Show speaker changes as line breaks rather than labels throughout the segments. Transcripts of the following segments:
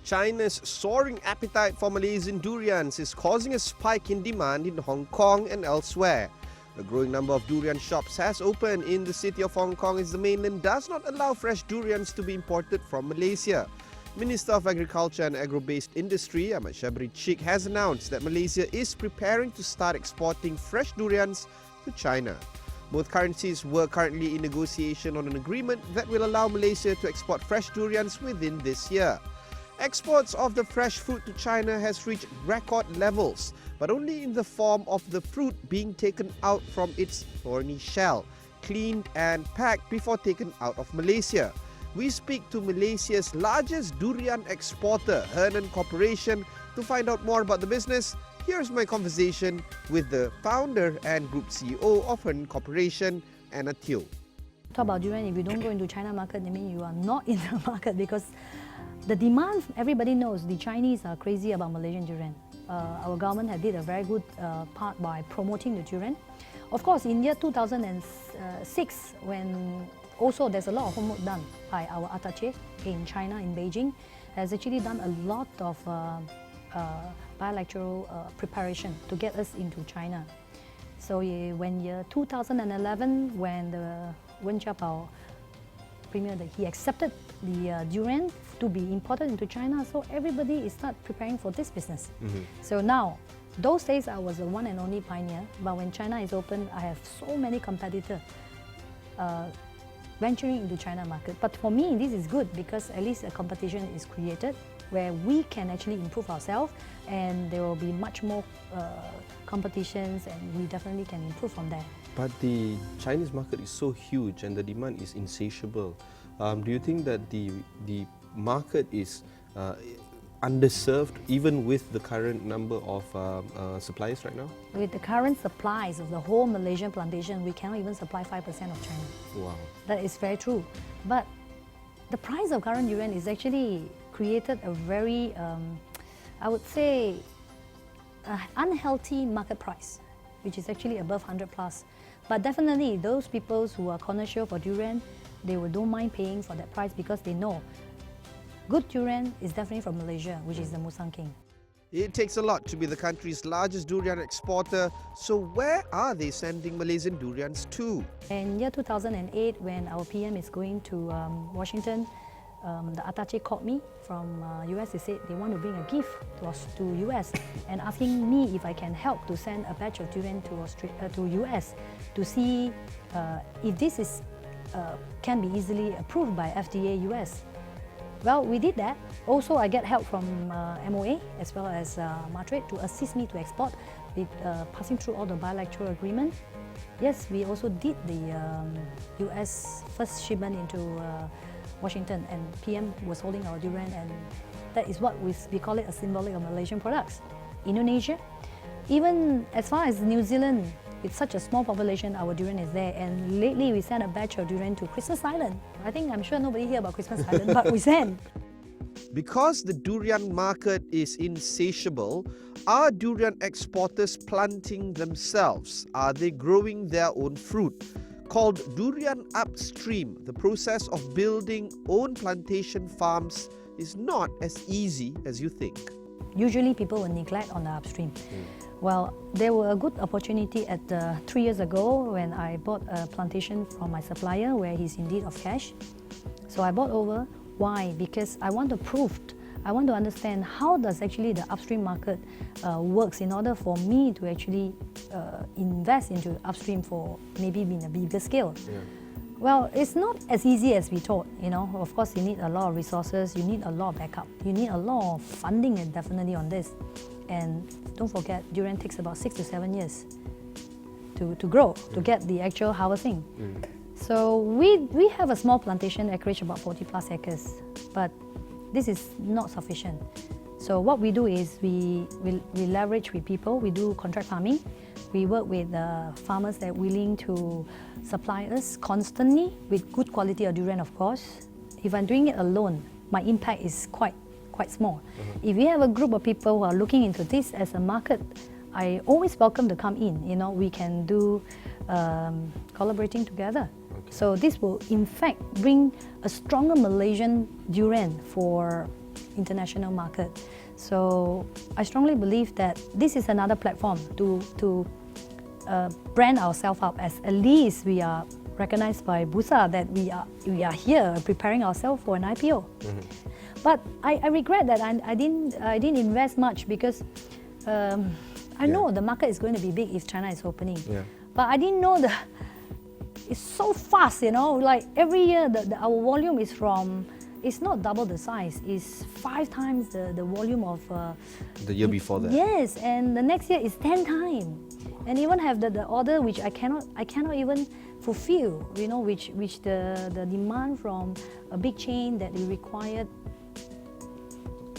China's soaring appetite for Malaysian durians is causing a spike in demand in Hong Kong and elsewhere. A growing number of durian shops has opened in the city of Hong Kong as the mainland does not allow fresh durians to be imported from Malaysia. Minister of Agriculture and Agro-Based Industry Ahmad Shabri Chik has announced that Malaysia is preparing to start exporting fresh durians to China. Both currencies were currently in negotiation on an agreement that will allow Malaysia to export fresh durians within this year. Exports of the fresh fruit to China has reached record levels, but only in the form of the fruit being taken out from its thorny shell, cleaned and packed before taken out of Malaysia. We speak to Malaysia's largest durian exporter, Hernan Corporation, to find out more about the business. Here's my conversation with the founder and group CEO of Hernan Corporation, Anna Teo.
Talk about durian, if you don't go into China market, I mean you are not in the market because the demand, everybody knows the Chinese are crazy about Malaysian durian. Our government had did a very good part by promoting the durian. Of course, in year 2006, when also there's a lot of homework done by our attaché in China, in Beijing, has actually done a lot of bilateral preparation to get us into China. So when year 2011, when the Wen Jiabao Premier, he accepted the durian to be imported into China, so everybody is start preparing for this business. So now, those days I was the one and only pioneer, but when China is open, I have so many competitors venturing into China market. But for me, this is good because at least a competition is created where we can actually improve ourselves, and there will be much more competitions, and we definitely can improve from there.
But the Chinese market is so huge and the demand is insatiable. Do you think that the market is underserved even with the current number of suppliers right now?
With the current supplies of the whole Malaysian plantation, we cannot even supply 5% of China.
Wow.
That is very true. But the price of current durian is actually created a very, I would say, unhealthy market price, which is actually above 100 plus. But definitely those people who are connoisseurs for durian, they don't mind paying for that price because they know good durian is definitely from Malaysia, which is the Musang King.
It takes a lot to be the country's largest durian exporter, so where are they sending Malaysian durians to?
In year 2008, when our PM is going to Washington, the attaché called me from US. They said they want to bring a gift to US and asking me if I can help to send a batch of durian to US to see if this is, can be easily approved by FDA US. Well, we did that. Also, I get help from MOA as well as Matrade to assist me to export with passing through all the bilateral agreement. Yes, we also did the US first shipment into Washington, and PM was holding our durian, and that is what we call it a symbolic of Malaysian products. Indonesia, even as far as New Zealand, with such a small population, our durian is there. And lately we sent a batch of durian to Christmas Island. I'm sure nobody hear about Christmas Island, but we sent.
Because the durian market is insatiable, are durian exporters planting themselves? Are they growing their own fruit? Called durian upstream, the process of building own plantation farms is not as easy as you think.
Usually people will neglect on the upstream. Well, there were a good opportunity at 3 years ago when I bought a plantation from my supplier where he's in need of cash. So I bought over. Why? Because I want to understand how does actually the upstream market works in order for me to actually invest into upstream for maybe in a bigger scale. Yeah. Well, it's not as easy as we thought, you know. Of course, you need a lot of resources, you need a lot of backup, you need a lot of funding definitely on this. And don't forget, durian takes about 6 to 7 years to grow, to get the actual harvesting. So we have a small plantation acreage, about 40 plus acres, but this is not sufficient. So what we do is we leverage with people, we do contract farming, we work with farmers that are willing to supply us constantly with good quality of durian, of course. If I'm doing it alone, my impact is quite small. If you have a group of people who are looking into this as a market, I always welcome to come in. You know, we can do collaborating together. Okay. So this will in fact bring a stronger Malaysian durian for international market. So I strongly believe that this is another platform to brand ourselves up, as at least we are recognized by Bursa that we are here preparing ourselves for an IPO. But I regret that I didn't invest much, because I know the market is going to be big if China is opening. But I didn't know it's so fast, you know, like every year our volume is it's not double the size, it's 5 times the volume of
the year before that.
Yes, and the next year is 10 times. And even have the order which I cannot even fulfill, you know, which the demand from a big chain that we required,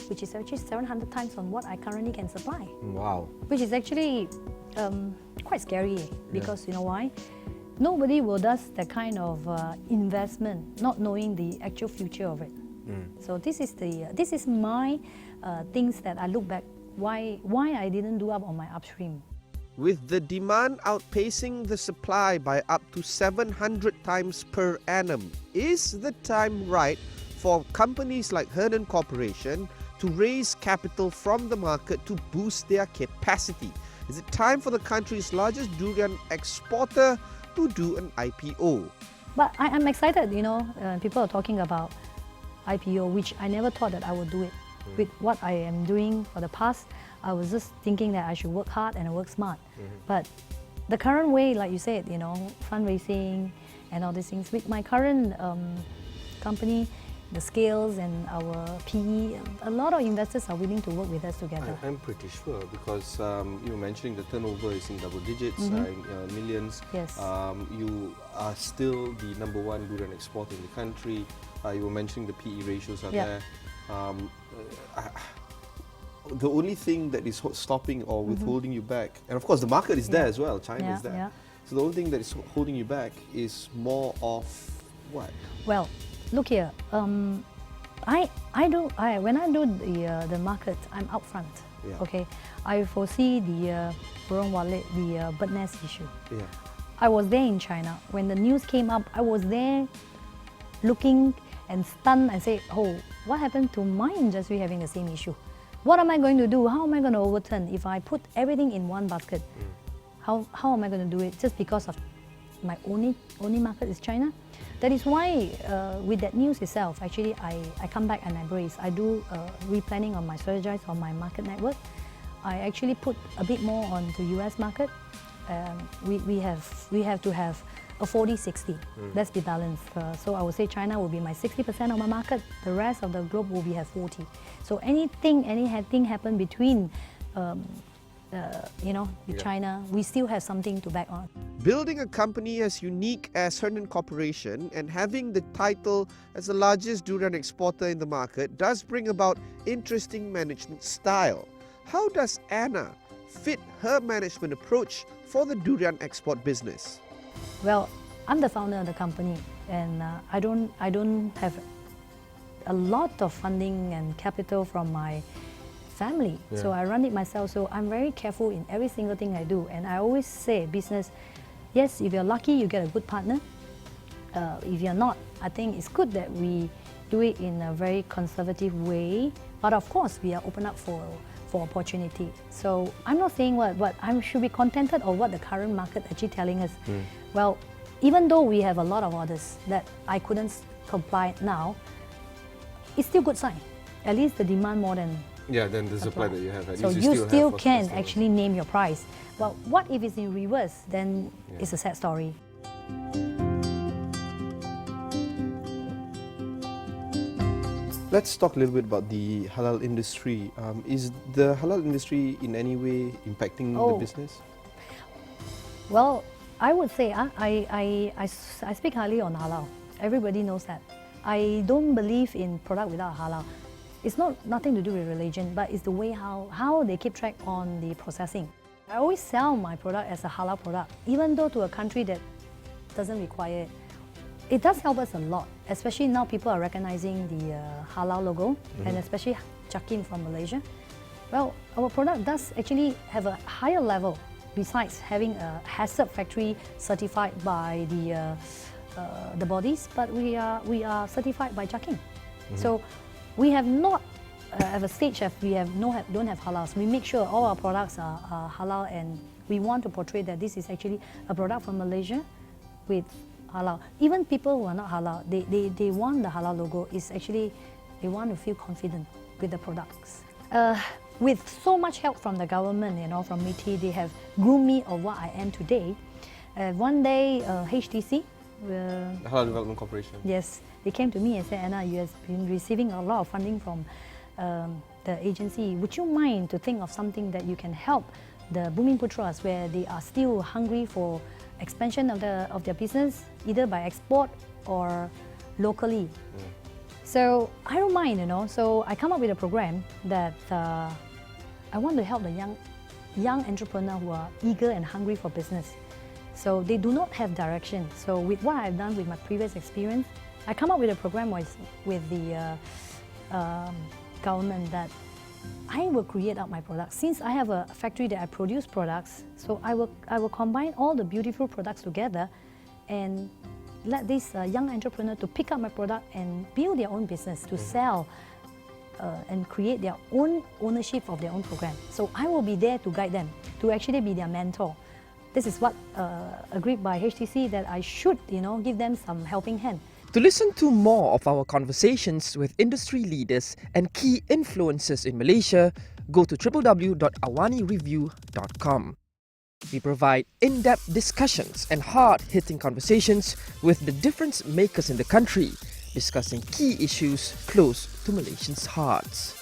which is actually 700 times on what I currently can supply.
Wow.
Which is actually quite scary, because you know why? Nobody will does that kind of investment not knowing the actual future of it. So this is my things that I look back why I didn't do up on my upstream.
With the demand outpacing the supply by up to 700 times per annum, is the time right for companies like Hernan Corporation to raise capital from the market to boost their capacity? Is it time for the country's largest durian exporter to do an IPO?
But I'm excited, you know, people are talking about IPO, which I never thought that I would do it. With what I am doing for the past, I was just thinking that I should work hard and work smart. But the current way, like you said, you know, fundraising and all these things, with my current company, the scales and our PE, a lot of investors are willing to work with us together.
I'm pretty sure, because you were mentioning the turnover is in double digits, millions.
Yes.
You are still the #1 durian exporter in the country. You were mentioning the PE ratios are there. The only thing that is stopping or withholding you back, and of course the market is there as well, China is there. So the only thing that is holding you back is more of what?
Well, look here. When I do the market, I'm upfront. Okay, I foresee the burung walet, the bird nest issue. I was there in China when the news came up. I was there, looking and stunned and say, "Oh, what happened to my industry having the same issue? What am I going to do? How am I going to overturn if I put everything in one basket? How am I going to do it just because of my only market is China?" That is why with that news itself, actually I come back and I brace. I do replanning on my strategies on my market network. I actually put a bit more on the US market. We have to have a 40-60. Let's be balanced. So I would say China will be my 60% of my market. The rest of the globe will have 40. So anything happen between with China, we still have something to back on.
Building a company as unique as Hernan Corporation and having the title as the largest durian exporter in the market does bring about interesting management style. How does Anna fit her management approach for the durian export business?
Well, I'm the founder of the company, and I don't have a lot of funding and capital from my family. So I run it myself. So I'm very careful in every single thing I do. And I always say, business, yes, if you're lucky, you get a good partner. If you're not, I think it's good that we do it in a very conservative way. But of course, we are open up for opportunity. So I'm not saying what I should be contented or what the current market actually telling us. Well, even though we have a lot of orders that I couldn't comply now, it's still good sign. At least the demand more than
than the supply that you have.
So you still can actually name your price. But what if it's in reverse? Then it's a sad story.
Let's talk a little bit about the halal industry. Is the halal industry in any way impacting the business?
Well, I would say I speak highly on halal. Everybody knows that. I don't believe in product without halal. It's nothing to do with religion, but it's the way how they keep track on the processing. I always sell my product as a halal product, even though to a country that doesn't require it. It does help us a lot, especially now people are recognizing the halal logo, and especially Jakim from Malaysia. Well, our product does actually have a higher level, besides having a hazard factory certified by the bodies, but we are certified by Jakim. So we have not at a stage if we don't have halals, we make sure all our products are halal, and we want to portray that this is actually a product from Malaysia with halal. Even people who are not halal, they want the halal logo. It's actually, they want to feel confident with the products. With so much help from the government, from MITI, they have groomed me of what I am today. One day, HTC,
Hernan Development Corporation.
Yes, they came to me and said, Anna, you have been receiving a lot of funding from the agency. Would you mind to think of something that you can help the Bumiputras, where they are still hungry for expansion of their business, either by export or locally? So I don't mind, So I come up with a program that I want to help the young entrepreneur who are eager and hungry for business. So they do not have direction. So with what I've done with my previous experience, I come up with a program with the government that I will create out my products. Since I have a factory that I produce products, so I will combine all the beautiful products together and let this young entrepreneur to pick up my product and build their own business, to sell and create their own ownership of their own program. So I will be there to guide them, to actually be their mentor. This is what agreed by HTC, that I should, give them some helping hand.
To listen to more of our conversations with industry leaders and key influencers in Malaysia, go to www.awanireview.com. We provide in-depth discussions and hard-hitting conversations with the difference makers in the country, discussing key issues close to Malaysians' hearts.